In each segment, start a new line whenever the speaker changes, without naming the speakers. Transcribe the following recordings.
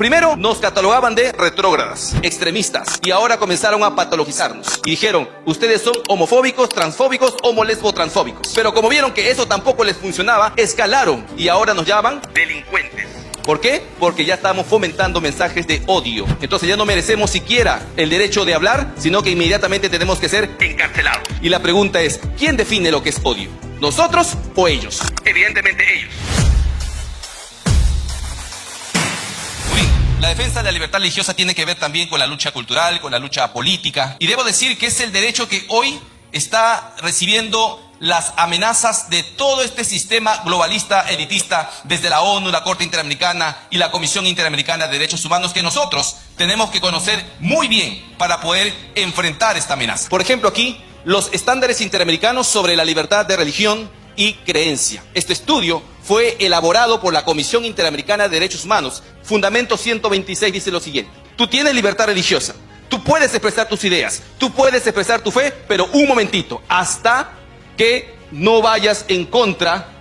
Primero nos catalogaban de retrógradas, extremistas, y ahora comenzaron a patologizarnos. Y dijeron, ustedes son homofóbicos, transfóbicos, lesbo-transfóbicos. Pero como vieron que eso tampoco les funcionaba, escalaron y ahora nos llaman delincuentes. ¿Por qué? Porque ya estamos fomentando mensajes de odio. Entonces ya no merecemos siquiera el derecho de hablar, sino que inmediatamente tenemos que ser encarcelados. Y la pregunta es, ¿quién define lo que es odio? ¿Nosotros o ellos? Evidentemente ellos. La defensa de la libertad religiosa tiene que ver también con la lucha cultural, con la lucha política. Y debo decir que es el derecho que hoy está recibiendo las amenazas de todo este sistema globalista, elitista, desde la ONU, la Corte Interamericana y la Comisión Interamericana de Derechos Humanos, que nosotros tenemos que conocer muy bien para poder enfrentar esta amenaza. Por ejemplo, aquí, los estándares interamericanos sobre la libertad de religión y creencia. Este estudio fue elaborado por la Comisión Interamericana de Derechos Humanos. Fundamento 126 dice lo siguiente: tú tienes libertad religiosa, tú puedes expresar tus ideas, tú puedes expresar tu fe, pero un momentito, hasta que no vayas en contra,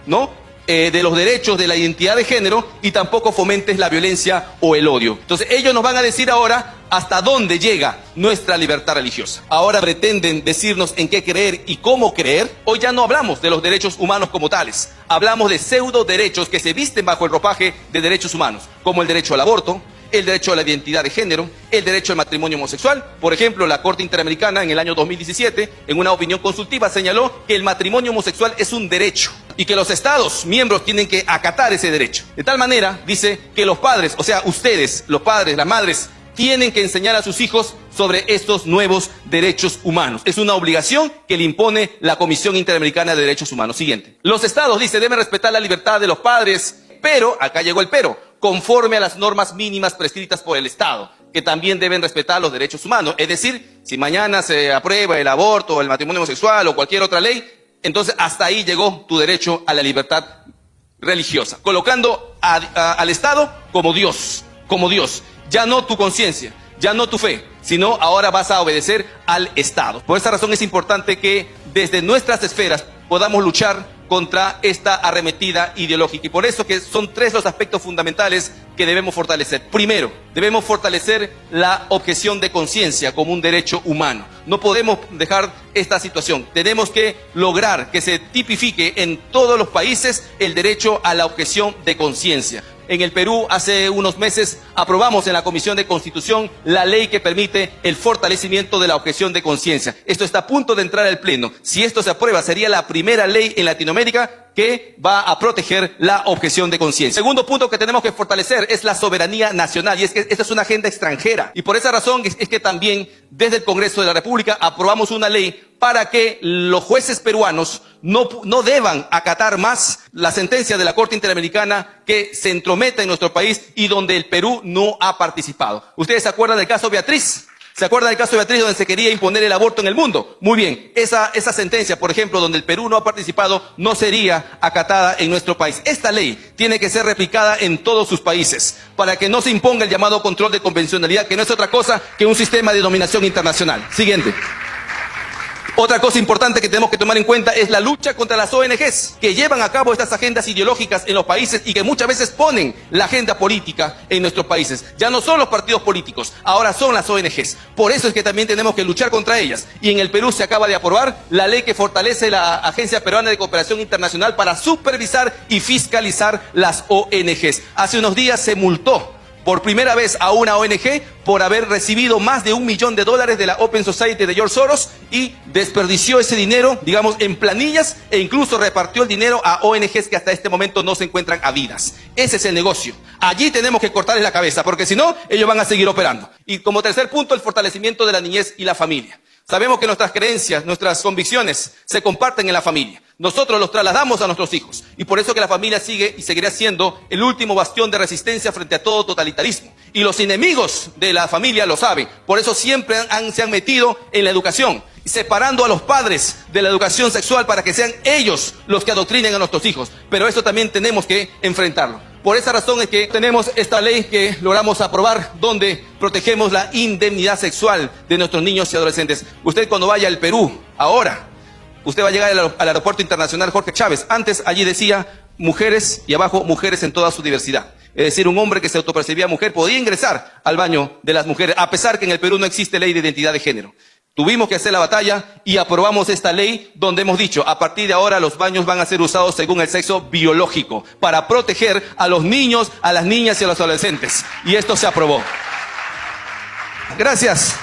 de los derechos de la identidad de género y tampoco fomentes la violencia o el odio. Entonces ellos nos van a decir ahora hasta dónde llega nuestra libertad religiosa. Ahora pretenden decirnos en qué creer y cómo creer. Hoy ya no hablamos de los derechos humanos como tales. Hablamos de pseudo derechos que se visten bajo el ropaje de derechos humanos, como el derecho al aborto, el derecho a la identidad de género, el derecho al matrimonio homosexual. Por ejemplo, la Corte Interamericana en el año 2017, en una opinión consultiva, señaló que el matrimonio homosexual es un derecho y que los Estados miembros tienen que acatar ese derecho. De tal manera, dice, que los padres, o sea, ustedes, los padres, las madres, tienen que enseñar a sus hijos sobre estos nuevos derechos humanos. Es una obligación que le impone la Comisión Interamericana de Derechos Humanos. Siguiente. Los Estados, dice, deben respetar la libertad de los padres, pero, acá llegó el pero, conforme a las normas mínimas prescritas por el Estado, que también deben respetar los derechos humanos. Es decir, si mañana se aprueba el aborto o el matrimonio homosexual o cualquier otra ley, entonces hasta ahí llegó tu derecho a la libertad religiosa, colocando al Estado como Dios, ya no tu conciencia, ya no tu fe, sino ahora vas a obedecer al Estado. Por esa razón es importante que desde nuestras esferas podamos luchar contra esta arremetida ideológica. Y por eso que son tres los aspectos fundamentales que debemos fortalecer. Primero, debemos fortalecer la objeción de conciencia como un derecho humano. No podemos dejar esta situación. Tenemos que lograr que se tipifique en todos los países el derecho a la objeción de conciencia. En el Perú, hace unos meses, aprobamos en la Comisión de Constitución la ley que permite el fortalecimiento de la objeción de conciencia. Esto está a punto de entrar al Pleno. Si esto se aprueba, sería la primera ley en Latinoamérica que va a proteger la objeción de conciencia. Segundo punto que tenemos que fortalecer es la soberanía nacional, y es que esta es una agenda extranjera. Y por esa razón es que también desde el Congreso de la República aprobamos una ley para que los jueces peruanos no deban acatar más la sentencia de la Corte Interamericana que se entrometa en nuestro país y donde el Perú no ha participado. ¿Ustedes se acuerdan del caso Beatriz? ¿Se acuerdan del caso de Beatriz donde se quería imponer el aborto en el mundo? Muy bien, esa sentencia, por ejemplo, donde el Perú no ha participado, no sería acatada en nuestro país. Esta ley tiene que ser replicada en todos sus países para que no se imponga el llamado control de convencionalidad, que no es otra cosa que un sistema de dominación internacional. Siguiente. Otra cosa importante que tenemos que tomar en cuenta es la lucha contra las ONGs que llevan a cabo estas agendas ideológicas en los países y que muchas veces ponen la agenda política en nuestros países. Ya no son los partidos políticos, ahora son las ONGs. Por eso es que también tenemos que luchar contra ellas. Y en el Perú se acaba de aprobar la ley que fortalece la Agencia Peruana de Cooperación Internacional para supervisar y fiscalizar las ONGs. Hace unos días se multó por primera vez a una ONG por haber recibido más de $1 millón de la Open Society de George Soros y desperdició ese dinero, digamos, en planillas e incluso repartió el dinero a ONGs que hasta este momento no se encuentran habidas. Ese es el negocio. Allí tenemos que cortarles la cabeza porque si no, ellos van a seguir operando. Y como tercer punto, el fortalecimiento de la niñez y la familia. Sabemos que nuestras creencias, nuestras convicciones se comparten en la familia. Nosotros los trasladamos a nuestros hijos y por eso que la familia sigue y seguirá siendo el último bastión de resistencia frente a todo totalitarismo. Y los enemigos de la familia lo saben, por eso siempre se han metido en la educación, separando a los padres de la educación sexual para que sean ellos los que adoctrinen a nuestros hijos. Pero eso también tenemos que enfrentarlo. Por esa razón es que tenemos esta ley que logramos aprobar donde protegemos la indemnidad sexual de nuestros niños y adolescentes. Usted cuando vaya al Perú, ahora, usted va a llegar al aeropuerto internacional Jorge Chávez. Antes allí decía mujeres y abajo mujeres en toda su diversidad. Es decir, un hombre que se autopercibía mujer podía ingresar al baño de las mujeres, a pesar que en el Perú no existe ley de identidad de género. Tuvimos que hacer la batalla y aprobamos esta ley donde hemos dicho, a partir de ahora los baños van a ser usados según el sexo biológico, para proteger a los niños, a las niñas y a los adolescentes. Y esto se aprobó. Gracias.